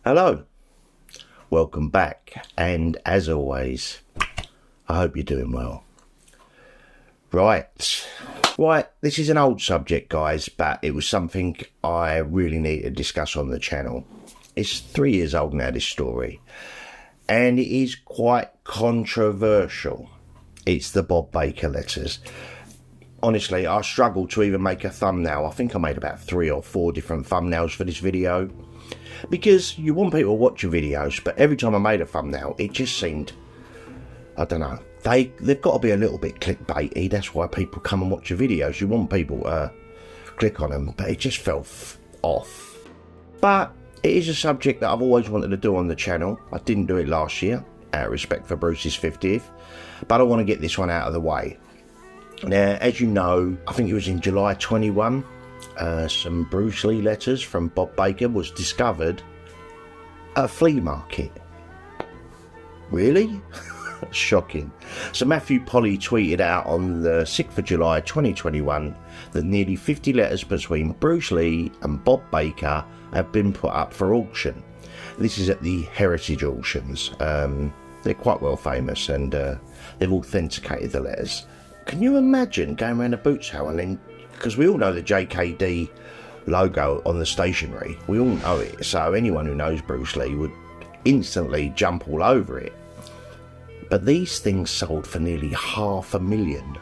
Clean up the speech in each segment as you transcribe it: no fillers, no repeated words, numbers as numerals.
Hello, welcome back, and as always, I hope you're doing well. Right, this is an old subject, guys, but it was something I really need to discuss on the channel. It's 3 years old now, this story, and it is quite controversial. It's the Bob Baker letters. Honestly, I struggled to even make a thumbnail. I think I made about 3 or 4 different thumbnails for this video, because you want people to watch your videos, but every time I made a thumbnail, it just seemed, I don't know, they've got to be a little bit clickbaity. That's why people come and watch your videos. You want people to click on them, but it just felt off. But it is a subject that I've always wanted to do on the channel. I didn't do it last year, out of respect for Bruce's 50th, but I want to get this one out of the way. Now, as you know, I think it was in July 21, some Bruce Lee letters from Bob Baker was discovered at a flea market. Really? Shocking. So Matthew Polly tweeted out on the 6th of July 2021 that nearly 50 letters between Bruce Lee and Bob Baker have been put up for auction. This is at the Heritage Auctions. They're quite well famous, and they've authenticated the letters. Can you imagine going around a boot sale and then, because we all know the JKD logo on the stationery, we all know it, so anyone who knows Bruce Lee would instantly jump all over it. But these things sold for nearly $500,000.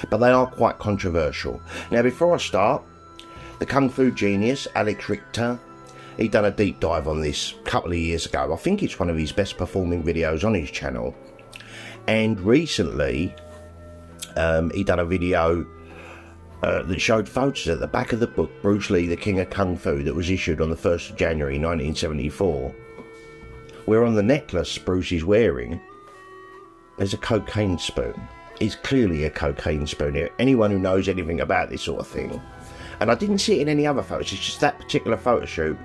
But they are quite controversial. Now, before I start, the Kung Fu genius, Alex Richter, he done a deep dive on this a couple of years ago. I think it's one of his best performing videos on his channel. And recently, he done a video that showed photos at the back of the book, Bruce Lee, the King of Kung Fu, that was issued on the 1st of January 1974, where on the necklace Bruce is wearing, there's a cocaine spoon. It's clearly a cocaine spoon here. Anyone who knows anything about this sort of thing. And I didn't see it in any other photos, it's just that particular photo shoot.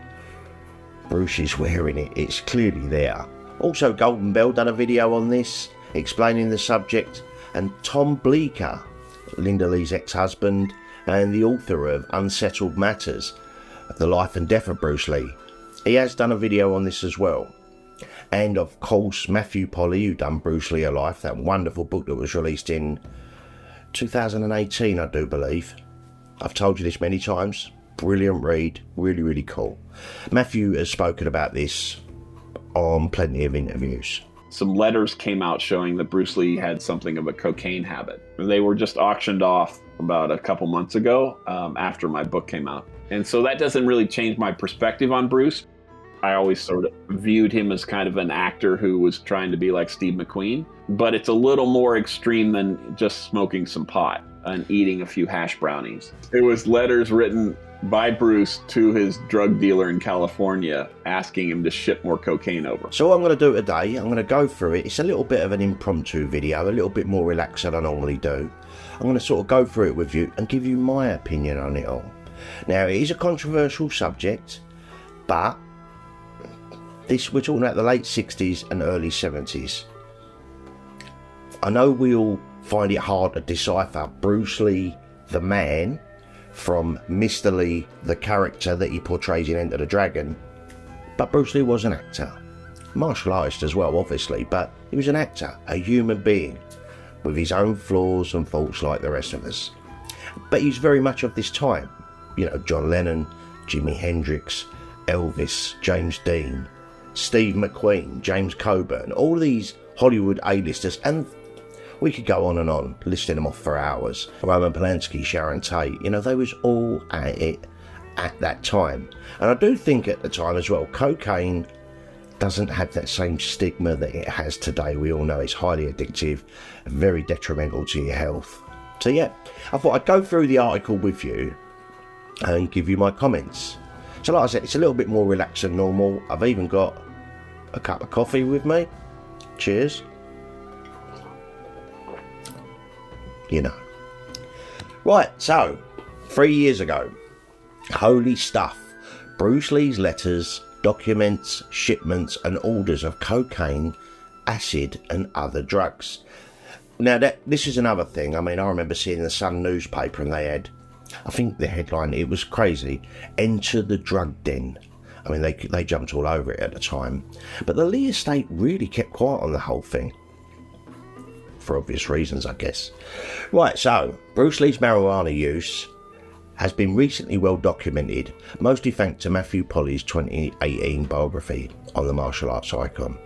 Bruce is wearing it, it's clearly there. Also, Golden Bell done a video on this, explaining the subject, and Tom Bleecker, Linda Lee's ex-husband and the author of Unsettled Matters, The Life and Death of Bruce Lee, he has done a video on this as well. And of course, Matthew Polly, who done Bruce Lee A Life, that wonderful book that was released in 2018, I do believe. I've told you this many times. Brilliant read, really, really cool. Matthew has spoken about this on plenty of interviews. Some letters came out showing that Bruce Lee had something of a cocaine habit. They were just auctioned off about a couple months ago after my book came out. And so that doesn't really change my perspective on Bruce. I always sort of viewed him as kind of an actor who was trying to be like Steve McQueen, but it's a little more extreme than just smoking some pot and eating a few hash brownies. It was letters written by Bruce to his drug dealer in California asking him to ship more cocaine over. So what I'm going to do today, I'm going to go through it. It's a little bit of an impromptu video, a little bit more relaxed than I normally do. I'm going to sort of go through it with you and give you my opinion on it all. Now, it is a controversial subject, but we're talking about the late 60s and early 70s. I know we all find it hard to decipher Bruce Lee, the man, from Mr. Lee, the character that he portrays in Enter the Dragon. But Bruce Lee was an actor. Martial artist as well, obviously, but he was an actor, a human being, with his own flaws and faults like the rest of us. But he's very much of this time. You know, John Lennon, Jimi Hendrix, Elvis, James Dean, Steve McQueen, James Coburn, all these Hollywood A-listers, and we could go on, listing them off for hours. Roman Polanski, Sharon Tate, you know, they was all at it at that time. And I do think at the time as well, cocaine doesn't have that same stigma that it has today. We all know it's highly addictive and very detrimental to your health. So yeah, I thought I'd go through the article with you and give you my comments. So like I said, it's a little bit more relaxed than normal. I've even got a cup of coffee with me. Cheers. You know. Right, so 3 years ago, holy stuff, Bruce Lee's letters, documents, shipments and orders of cocaine, acid and other drugs. Now this is another thing. I mean, I remember seeing the Sun newspaper and they had, I think the headline, it was crazy, enter the drug den. I mean, they jumped all over it at the time. But the Lee estate really kept quiet on the whole thing. For obvious reasons, I guess. Right, so, Bruce Lee's marijuana use has been recently well documented, mostly thanks to Matthew Polly's 2018 biography on the martial arts icon.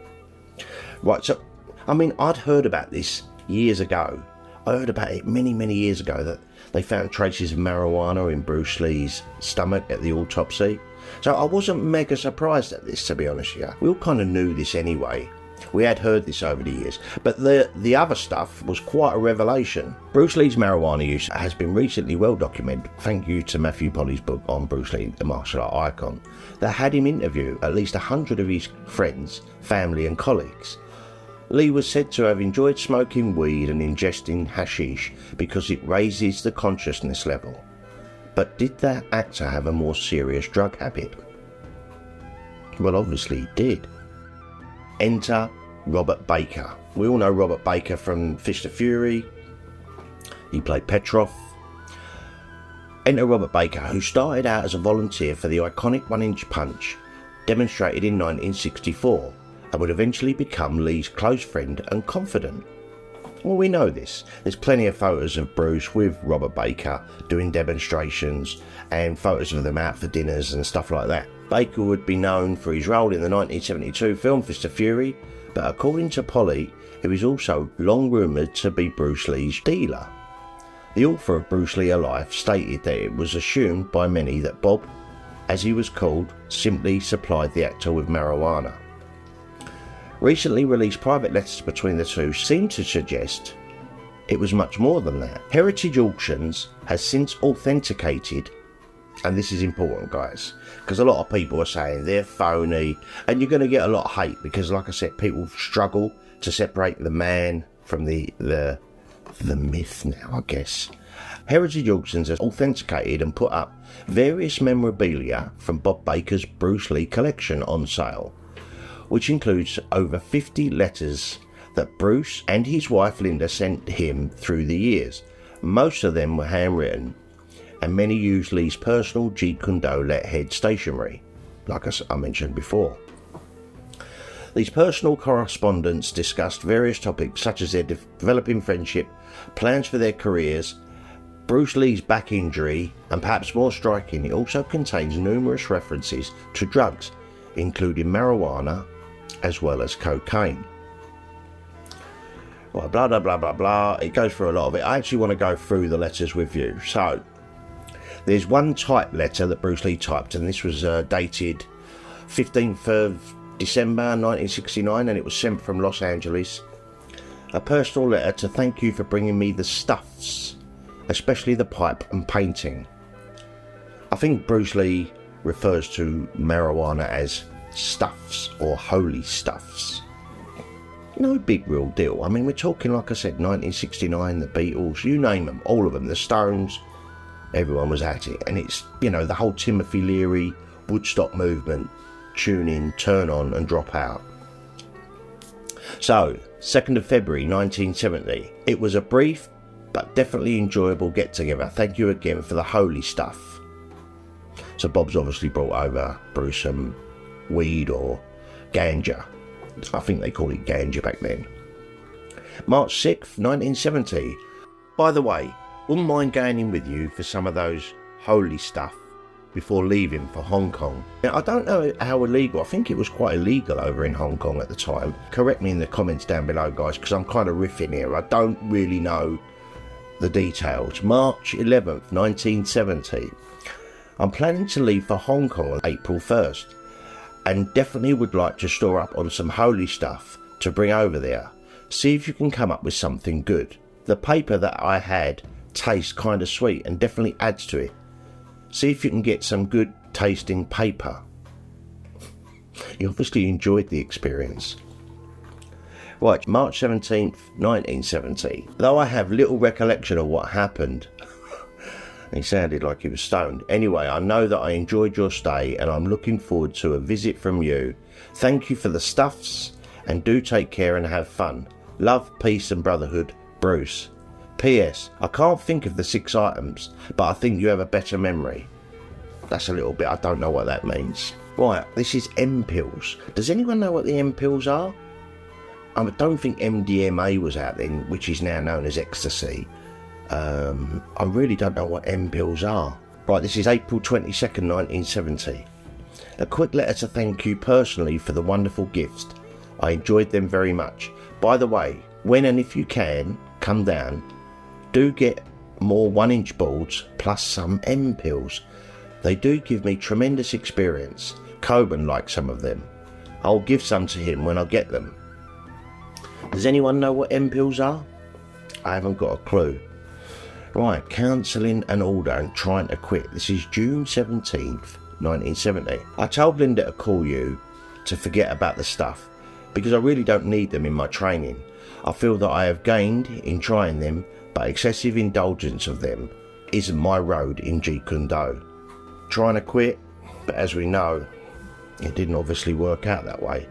Right, so, I mean, I'd heard about this years ago. I heard about it many years ago, that they found traces of marijuana in Bruce Lee's stomach at the autopsy. So I wasn't mega surprised at this, to be honest with you. We all kind of knew this anyway. We had heard this over the years, but the other stuff was quite a revelation. Bruce Lee's marijuana use has been recently well documented, thank you to Matthew Polly's book on Bruce Lee, the martial art icon, that had him interview at least 100 of his friends, family and colleagues. Lee was said to have enjoyed smoking weed and ingesting hashish because it raises the consciousness level. But did that actor have a more serious drug habit? Well, obviously he did. Enter Robert Baker. We all know Robert Baker from Fist of Fury. He played Petrov. Enter Robert Baker, who started out as a volunteer for the iconic 1-inch punch, demonstrated in 1964, and would eventually become Lee's close friend and confidant. Well, we know this. There's plenty of photos of Bruce with Robert Baker doing demonstrations and photos of them out for dinners and stuff like that. Baker would be known for his role in the 1972 film Fist of Fury, but according to Polly, he was also long rumoured to be Bruce Lee's dealer. The author of Bruce Lee Alive stated that it was assumed by many that Bob, as he was called, simply supplied the actor with marijuana. Recently released private letters between the two seem to suggest it was much more than that. Heritage Auctions has since authenticated, and this is important, guys, because a lot of people are saying they're phony, and you're going to get a lot of hate because, like I said, people struggle to separate the man from the myth now, I guess. Heritage Auctions has authenticated and put up various memorabilia from Bob Baker's Bruce Lee collection on sale, which includes over 50 letters that Bruce and his wife Linda sent him through the years. Most of them were handwritten, and many used Lee's personal Jeet Kune Do letterhead stationery, like I mentioned before. These personal correspondence discussed various topics such as their developing friendship, plans for their careers, Bruce Lee's back injury, and perhaps more striking, it also contains numerous references to drugs, including marijuana as well as cocaine. Well, blah blah blah blah blah, it goes through a lot of it. I actually want to go through the letters with you. So there's one typed letter that Bruce Lee typed, and this was dated 15th of December 1969, and it was sent from Los Angeles. A personal letter to thank you for bringing me the stuffs, especially the pipe and painting. I think Bruce Lee refers to marijuana as stuffs or holy stuffs. No big real deal. I mean, we're talking, like I said, 1969, the Beatles, you name them, all of them, the Stones, everyone was at it. And it's, you know, the whole Timothy Leary Woodstock movement, tune in, turn on and drop out. So, 2nd of February 1970, it was a brief but definitely enjoyable get together. Thank you again for the holy stuff. So Bob's obviously brought over Bruce some weed or ganja. I think they called it ganja back then. March 6th, 1970. By the way, wouldn't mind going in with you for some of those holy stuff before leaving for Hong Kong. Now, I don't know how illegal. I think it was quite illegal over in Hong Kong at the time. Correct me in the comments down below, guys, because I'm kind of riffing here. I don't really know the details. March 11th, 1970. I'm planning to leave for Hong Kong on April 1st, and definitely would like to store up on some holy stuff to bring over there. See if you can come up with something good. The paper that I had tastes kind of sweet and definitely adds to it. See if you can get some good tasting paper. You obviously enjoyed the experience. Right, March 17th, 1970. Though I have little recollection of what happened, he sounded like he was stoned. Anyway, I know that I enjoyed your stay and I'm looking forward to a visit from you. Thank you for the stuffs and do take care and have fun. Love, peace and brotherhood, Bruce. P.S. I can't think of the 6 items, but I think you have a better memory. That's a little bit, I don't know what that means. Right, this is M pills. Does anyone know what the M pills are? I don't think MDMA was out then, which is now known as ecstasy. I really don't know what M pills are. Right, this is April 22nd, 1970. A quick letter to thank you personally for the wonderful gifts. I enjoyed them very much. By the way, when and if you can, come down, do get more 1-inch boards plus some M pills. They do give me tremendous experience. Coben likes some of them. I'll give some to him when I get them. Does anyone know what M pills are? I haven't got a clue. Right, counselling an order and trying to quit. This is June 17th, 1970. I told Linda to call you to forget about the stuff because I really don't need them in my training. I feel that I have gained in trying them, but excessive indulgence of them isn't my road in Jeet Kune Do. Trying to quit, but as we know, it didn't obviously work out that way.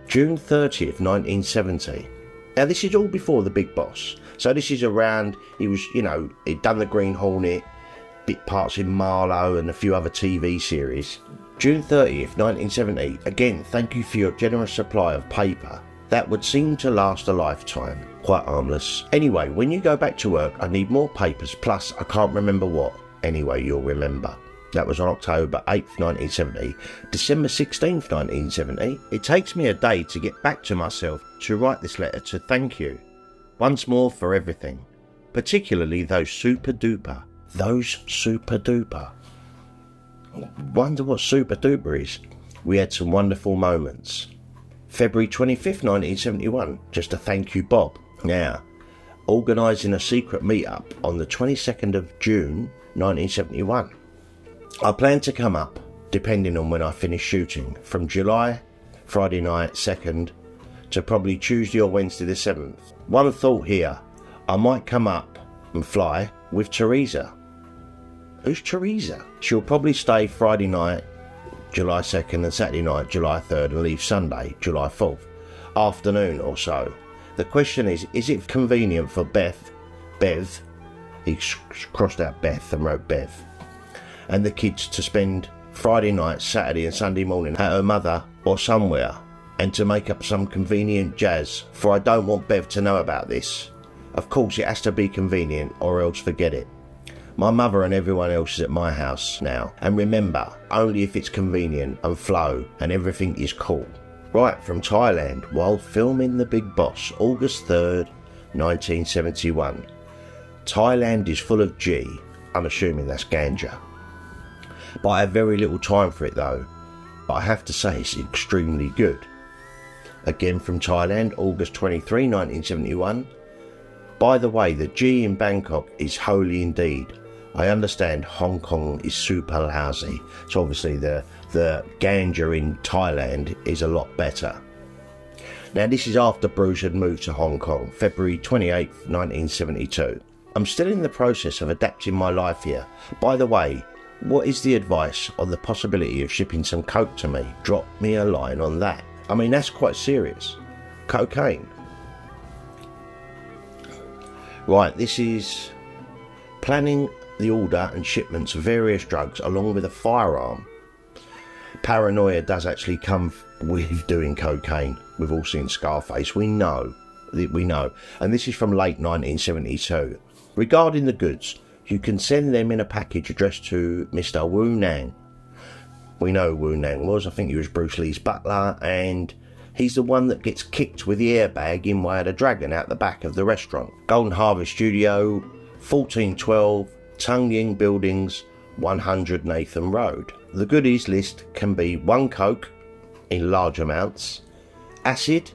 June 30th, 1970. Now this is all before the big boss. So this is around, he was, he'd done the Green Hornet, bit parts in Marlowe and a few other TV series. June 30th, 1970. Again, thank you for your generous supply of paper. That would seem to last a lifetime. Quite harmless. Anyway, when you go back to work, I need more papers, plus I can't remember what. Anyway, you'll remember. That was on October 8th, 1970. December 16th, 1970. It takes me a day to get back to myself to write this letter to thank you once more for everything, particularly those super duper. Wonder what super duper is. We had some wonderful moments. February 25th, 1971. Just a thank you, Bob. Now, organising a secret meet-up on the 22nd of June, 1971. I plan to come up, depending on when I finish shooting, from July, Friday night 2nd, to probably Tuesday or Wednesday the 7th. One thought here, I might come up and fly with Teresa. Who's Teresa? She'll probably stay Friday night, July 2nd, and Saturday night, July 3rd, and leave Sunday, July 4th, afternoon or so. The question is it convenient for Bev, he crossed out Beth and wrote Bev, and the kids to spend Friday night, Saturday and Sunday morning at her mother or somewhere, and to make up some convenient jazz, for I don't want Bev to know about this. Of course it has to be convenient or else forget it. My mother and everyone else is at my house now, and remember, only if it's convenient and flow and everything is cool. Right, from Thailand, while filming The Big Boss, August 3rd, 1971. Thailand is full of G, I'm assuming that's ganja. But I have very little time for it though. But I have to say it's extremely good. Again from Thailand, August 23, 1971. By the way, the G in Bangkok is holy indeed. I understand Hong Kong is super lousy, so obviously the ganja in Thailand is a lot better. Now this is after Bruce had moved to Hong Kong, February 28, 1972. I'm still in the process of adapting my life here. By the way, what is the advice on the possibility of shipping some coke to me? Drop me a line on that. I mean, that's quite serious. Cocaine. Right, this is planning the order and shipments of various drugs along with a firearm. Paranoia does actually come with doing cocaine. We've all seen Scarface. We know. And this is from late 1972. Regarding the goods, you can send them in a package addressed to Mr. Wu Nang. We know who Wu Nang was. I think he was Bruce Lee's butler, and he's the one that gets kicked with the airbag in Way of the Dragon out the back of the restaurant. Golden Harvest Studio, 1412, Tung Ying Buildings, 100 Nathan Road. The goodies list can be 1 coke in large amounts, acid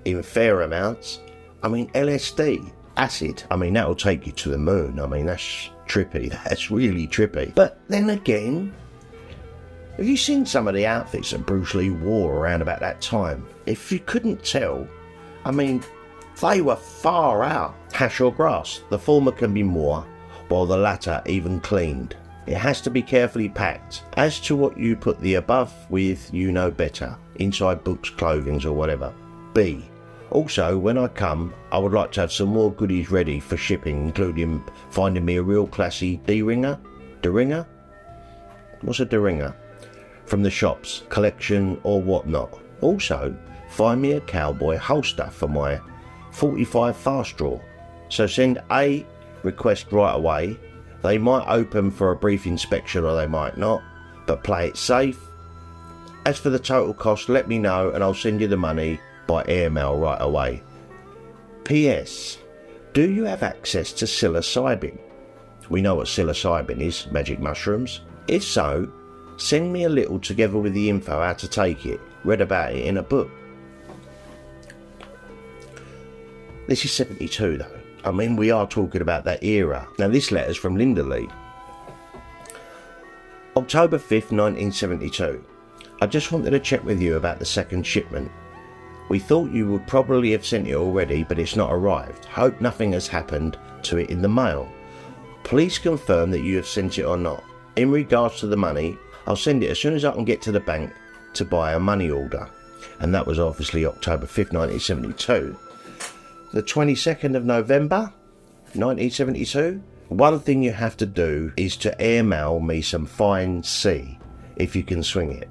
in fair amounts, LSD. Acid, that'll take you to the moon. That's trippy. That's really trippy. But then again, have you seen some of the outfits that Bruce Lee wore around about that time? If you couldn't tell, they were far out. Hash or grass. The former can be more, while the latter even cleaned. It has to be carefully packed. As to what you put the above with, you know better. Inside books, clothing or whatever. B. Also, when I come, I would like to have some more goodies ready for shipping, including finding me a real classy D-ringer? D-ringer? What's a D-ringer? from the shops, collection or whatnot. Also, find me a cowboy holster for my 45 fast draw. So send a request right away. They might open for a brief inspection or they might not, but play it safe. As for the total cost, let me know and I'll send you the money by airmail right away. P.S. Do you have access to psilocybin? We know what psilocybin is, magic mushrooms. If so, send me a little together with the info how to take it. Read about it in a book. This is 72 though. I mean, we are talking about that era. Now this letter's from Linda Lee. October 5th, 1972. I just wanted to check with you about the second shipment. We thought you would probably have sent it already, but it's not arrived. Hope nothing has happened to it in the mail. Please confirm that you have sent it or not. In regards to the money, I'll send it as soon as I can get to the bank to buy a money order. And that was obviously October 5th, 1972. The 22nd of November, 1972. One thing you have to do is to airmail me some fine C, if you can swing it.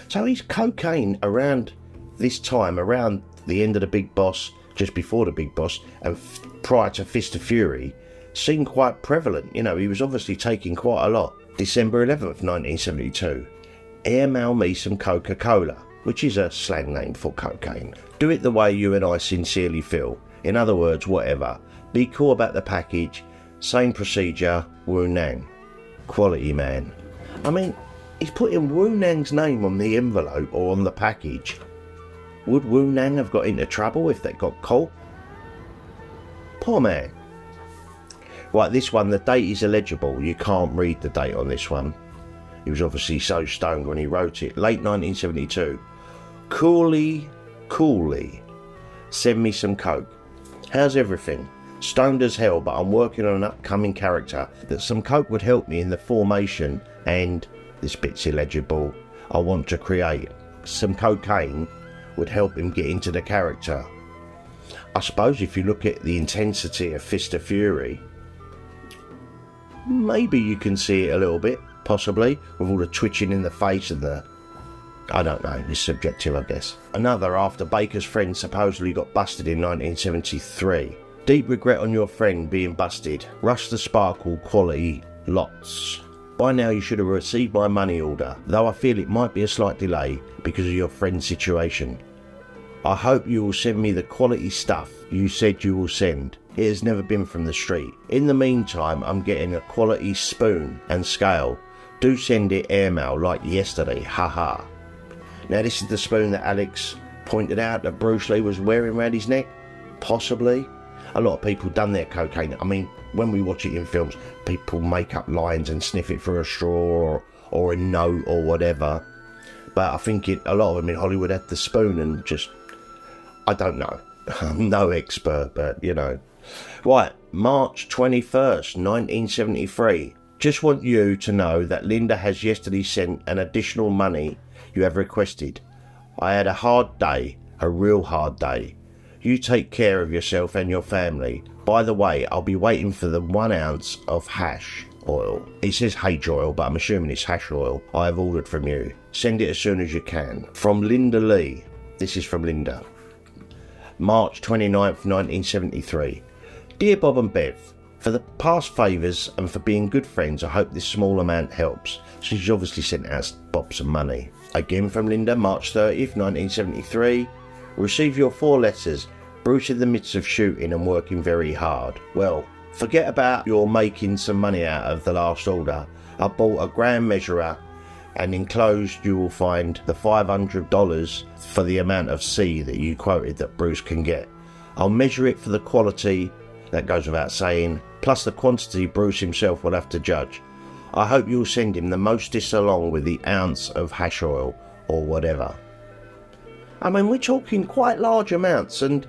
So he's cocaine around this time, around the end of the Big Boss, just before the Big Boss, and prior to Fist of Fury, seemed quite prevalent. You know, he was obviously taking quite a lot. December 11th, 1972. Airmail me some Coca-Cola, which is a slang name for cocaine. Do it the way you and I sincerely feel. In other words, whatever. Be cool about the package. Same procedure, Wu Nang. Quality man. I mean, he's putting Wu Nang's name on the envelope or on the package. Would Wu Nang have got into trouble if they got caught? Poor man. Right, this one, the date is illegible. You can't read the date on this one. He was obviously so stoned when he wrote it. Late 1972. Coolly. Send me some coke. How's everything? Stoned as hell, but I'm working on an upcoming character that some coke would help me in the formation, and, this bit's illegible, I want to create. Some cocaine would help him get into the character. I suppose if you look at the intensity of Fist of Fury, maybe you can see it a little bit, possibly, with all the twitching in the face and the... I don't know, it's subjective, I guess. Another after Baker's friend supposedly got busted in 1973. Deep regret on your friend being busted. Rush the Sparkle quality lots. By now you should have received my money order, though I feel it might be a slight delay because of your friend's situation. I hope you will send me the quality stuff you said you will send. It has never been from the street. In the meantime, I'm getting a quality spoon and scale. Do send it airmail like yesterday, haha. Now this is the spoon that Alex pointed out that Bruce Lee was wearing around his neck. Possibly. A lot of people done their cocaine. I mean, when we watch it in films, people make up lines and sniff it through a straw or a note or whatever. But I think a lot of them in Hollywood had the spoon and just... I don't know. I'm no expert, but you know. Right, March 21st, 1973. Just want you to know that Linda has yesterday sent an additional money you have requested. I had a hard day, a real hard day. You take care of yourself and your family. By the way, I'll be waiting for the 1 ounce of hash oil. It says hage oil, but I'm assuming it's hash oil I have ordered from you. Send it as soon as you can. From Linda Lee. This is from Linda. March 29th, 1973. Dear Bob and Bev, for the past favours and for being good friends, I hope this small amount helps. She's obviously sent us Bob some money. Again from Linda, March 30th, 1973. Receive your 4 letters. Bruce in the midst of shooting and working very hard. Well, forget about your making some money out of the last order. I bought a gram measurer and enclosed you will find the $500 for the amount of C that you quoted that Bruce can get. I'll measure it for the quality, that goes without saying, plus the quantity Bruce himself will have to judge. I hope you'll send him the mostest along with the ounce of hash oil or whatever. I mean, we're talking quite large amounts, and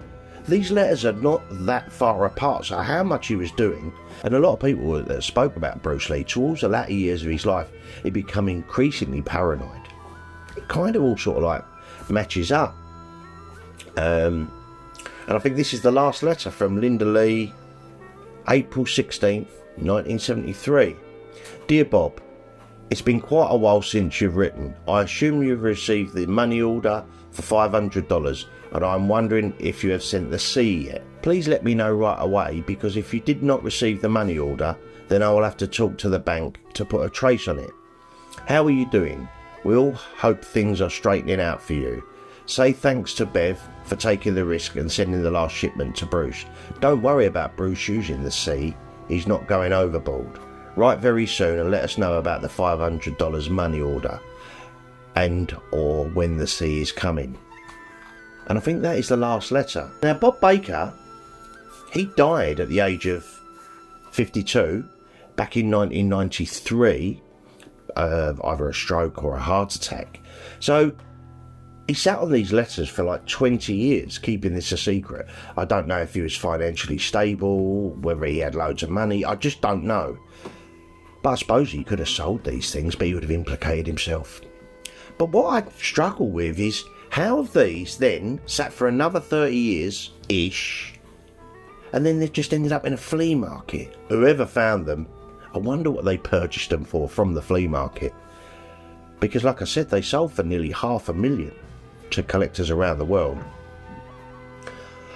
these letters are not that far apart, so how much he was doing. And a lot of people that spoke about Bruce Lee towards the latter years of his life, he'd become increasingly paranoid. It kind of all sort of like matches up. And I think this is the last letter from Linda Lee, April 16th, 1973. Dear Bob, It's been quite a while since you've written. I assume you've received the money order for $500 and I'm wondering if you have sent the C yet. Please let me know right away, because if you did not receive the money order, then I will have to talk to the bank to put a trace on it. How are you doing? We all hope things are straightening out for you. Say thanks to Bev for taking the risk and sending the last shipment to Bruce. Don't worry about Bruce using the C. He's not going overboard. Write very soon and let us know about the $500 money order and or when the C is coming. And I think that is the last letter. Now, Bob Baker, he died at the age of 52 back in 1993, either a stroke or a heart attack. So he sat on these letters for like 20 years, keeping this a secret. I don't know if he was financially stable, whether he had loads of money. I just don't know. But I suppose he could have sold these things, but he would have implicated himself. But what I struggle with is, how have these then sat for another 30 years-ish, and then they've just ended up in a flea market? Whoever found them, I wonder what they purchased them for from the flea market. Because like I said, they sold for nearly $500,000 to collectors around the world.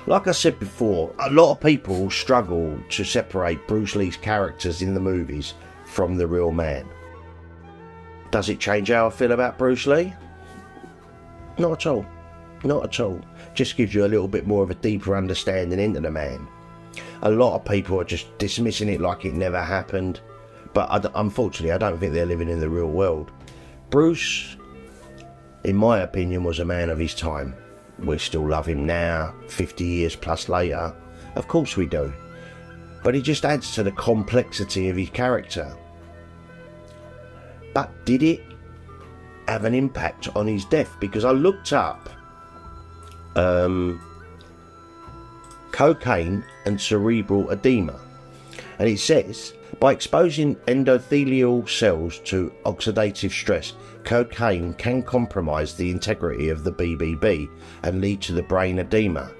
Like I said before, a lot of people struggle to separate Bruce Lee's characters in the movies from the real man. Does it change how I feel about Bruce Lee? Not at all. Not at all. Just gives you a little bit more of a deeper understanding into the man. A lot of people are just dismissing it like it never happened, but unfortunately I don't think they're living in the real world. Bruce, in my opinion, was a man of his time. We still love him now, 50 years plus later. Of course we do. But it just adds to the complexity of his character. But did it have an impact on his death? Because I looked up cocaine and cerebral edema, and it says, by exposing endothelial cells to oxidative stress, cocaine can compromise the integrity of the BBB and lead to the brain edema.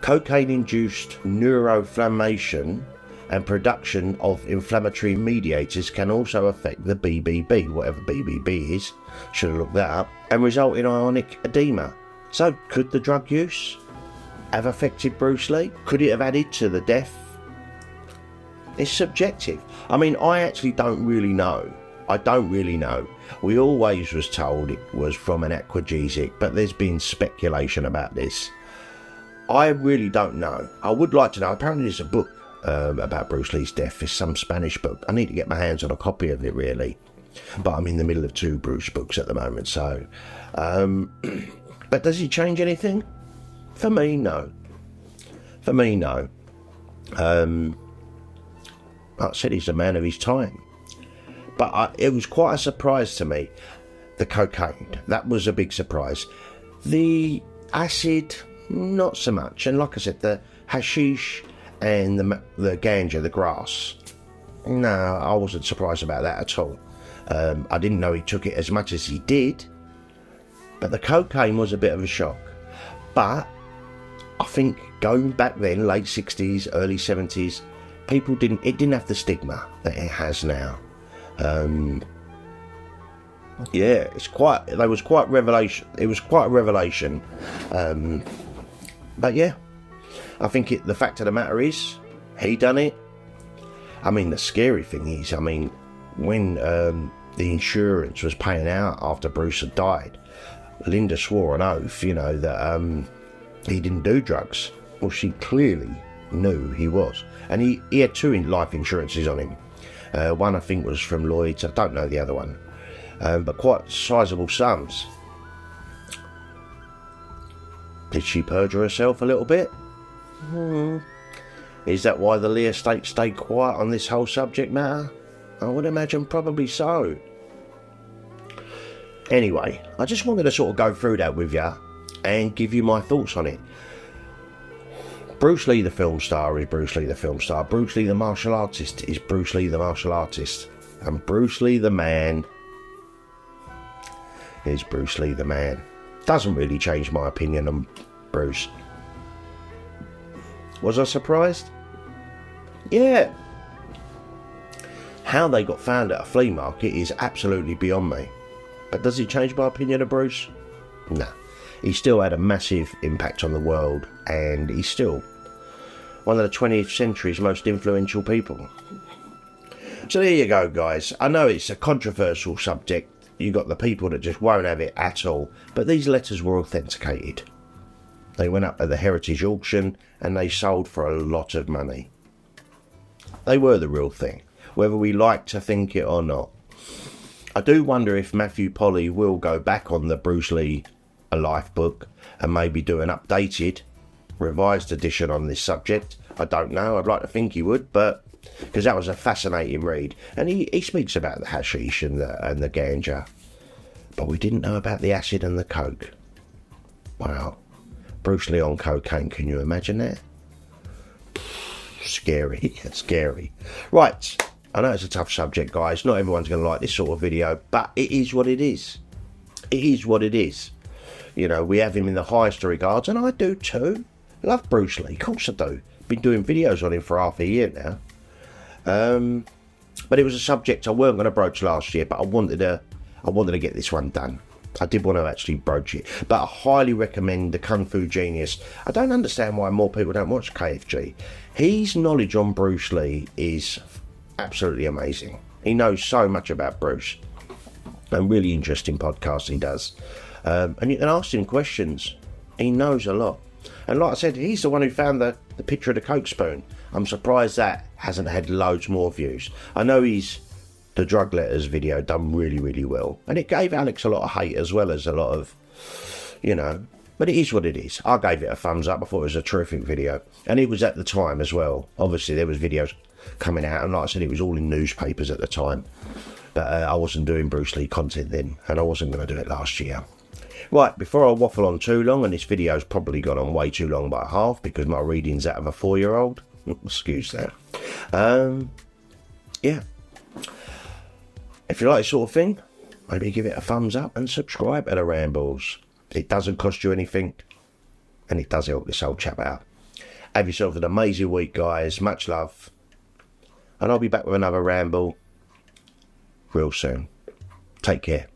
Cocaine-induced neuroinflammation and production of inflammatory mediators can also affect the BBB, whatever BBB is, should have looked that up, and result in ionic edema. So could the drug use have affected Bruce Lee? Could it have added to the death? It's subjective. I mean, I actually don't really know. I don't really know. We always was told it was from an aquagesic, but there's been speculation about this. I really don't know. I would like to know. Apparently there's a book about Bruce Lee's death. It's some Spanish book. I need to get my hands on a copy of it, really. But I'm in the middle of 2 Bruce books at the moment, so... but does he change anything? For me, no. For me, no. Like I said, he's a man of his time. But it was quite a surprise to me, the cocaine. That was a big surprise. The acid, not so much. And like I said, the hashish and the ganja, the grass, no, I wasn't surprised about that at all. I didn't know he took it as much as he did, but the cocaine was a bit of a shock. But I think going back then, late 60s, early 70s, people didn't have the stigma that it has now. Yeah, it was quite a revelation. But yeah, I think the fact of the matter is, he done it. I mean, the scary thing is, I mean, when the insurance was paying out after Bruce had died, Linda swore an oath, that he didn't do drugs. Well, she clearly knew he was. And he had 2 life insurances on him. One, I think, was from Lloyd's. I don't know the other one. But quite sizable sums. Did she perjure herself a little bit? Is that why the Lee estate stayed quiet on this whole subject matter? I would imagine probably so. Anyway, I just wanted to sort of go through that with you and give you my thoughts on it. Bruce Lee the film star is Bruce Lee the film star. Bruce Lee the martial artist is Bruce Lee the martial artist. And Bruce Lee the man is Bruce Lee the man. Doesn't really change my opinion on Bruce. Was I surprised? Yeah. How they got found at a flea market is absolutely beyond me. But does it change my opinion of Bruce? No. He still had a massive impact on the world, and he's still one of the 20th century's most influential people. So there you go, guys. I know it's a controversial subject. You got the people that just won't have it at all, but these letters were authenticated. They went up at the heritage auction and they sold for a lot of money. They were the real thing, whether we like to think it or not. I do wonder if Matthew Polly will go back on the Bruce Lee A Life book and maybe do an updated, revised edition on this subject. I don't know. I'd like to think he would, but because that was a fascinating read. And he speaks about the hashish and the ganja. But we didn't know about the acid and the coke. Wow. Bruce Lee on cocaine, can you imagine that? Scary, scary. Right, I know it's a tough subject, guys. Not everyone's going to like this sort of video, but it is what it is. It is what it is. You know, we have him in the highest of regards, and I do too. Love Bruce Lee, of course I do. Been doing videos on him for half a year now. But it was a subject I weren't going to broach last year, but I wanted to get this one done. I did want to actually broach it, but I highly recommend the Kung Fu Genius. I don't understand why more people don't watch KFG. His knowledge on Bruce Lee is absolutely amazing. He knows so much about Bruce. And really interesting podcast he does. And you can ask him questions. He knows a lot. And like I said, he's the one who found the picture of the Coke spoon. I'm surprised that hasn't had loads more views. I know the drug letters video done really, really well. And it gave Alex a lot of hate as well as a lot of, you know. But it is what it is. I gave it a thumbs up. I thought it was a terrific video. And it was at the time as well. Obviously, there was videos coming out. And like I said, it was all in newspapers at the time. But I wasn't doing Bruce Lee content then. And I wasn't going to do it last year. Right, before I waffle on too long, and this video's probably gone on way too long by half because my reading's out of a 4-year-old. Excuse that. Yeah. If you like this sort of thing, maybe give it a thumbs up and subscribe to the Rambles. It doesn't cost you anything, and it does help this old chap out. Have yourself an amazing week, guys. Much love. And I'll be back with another ramble real soon. Take care.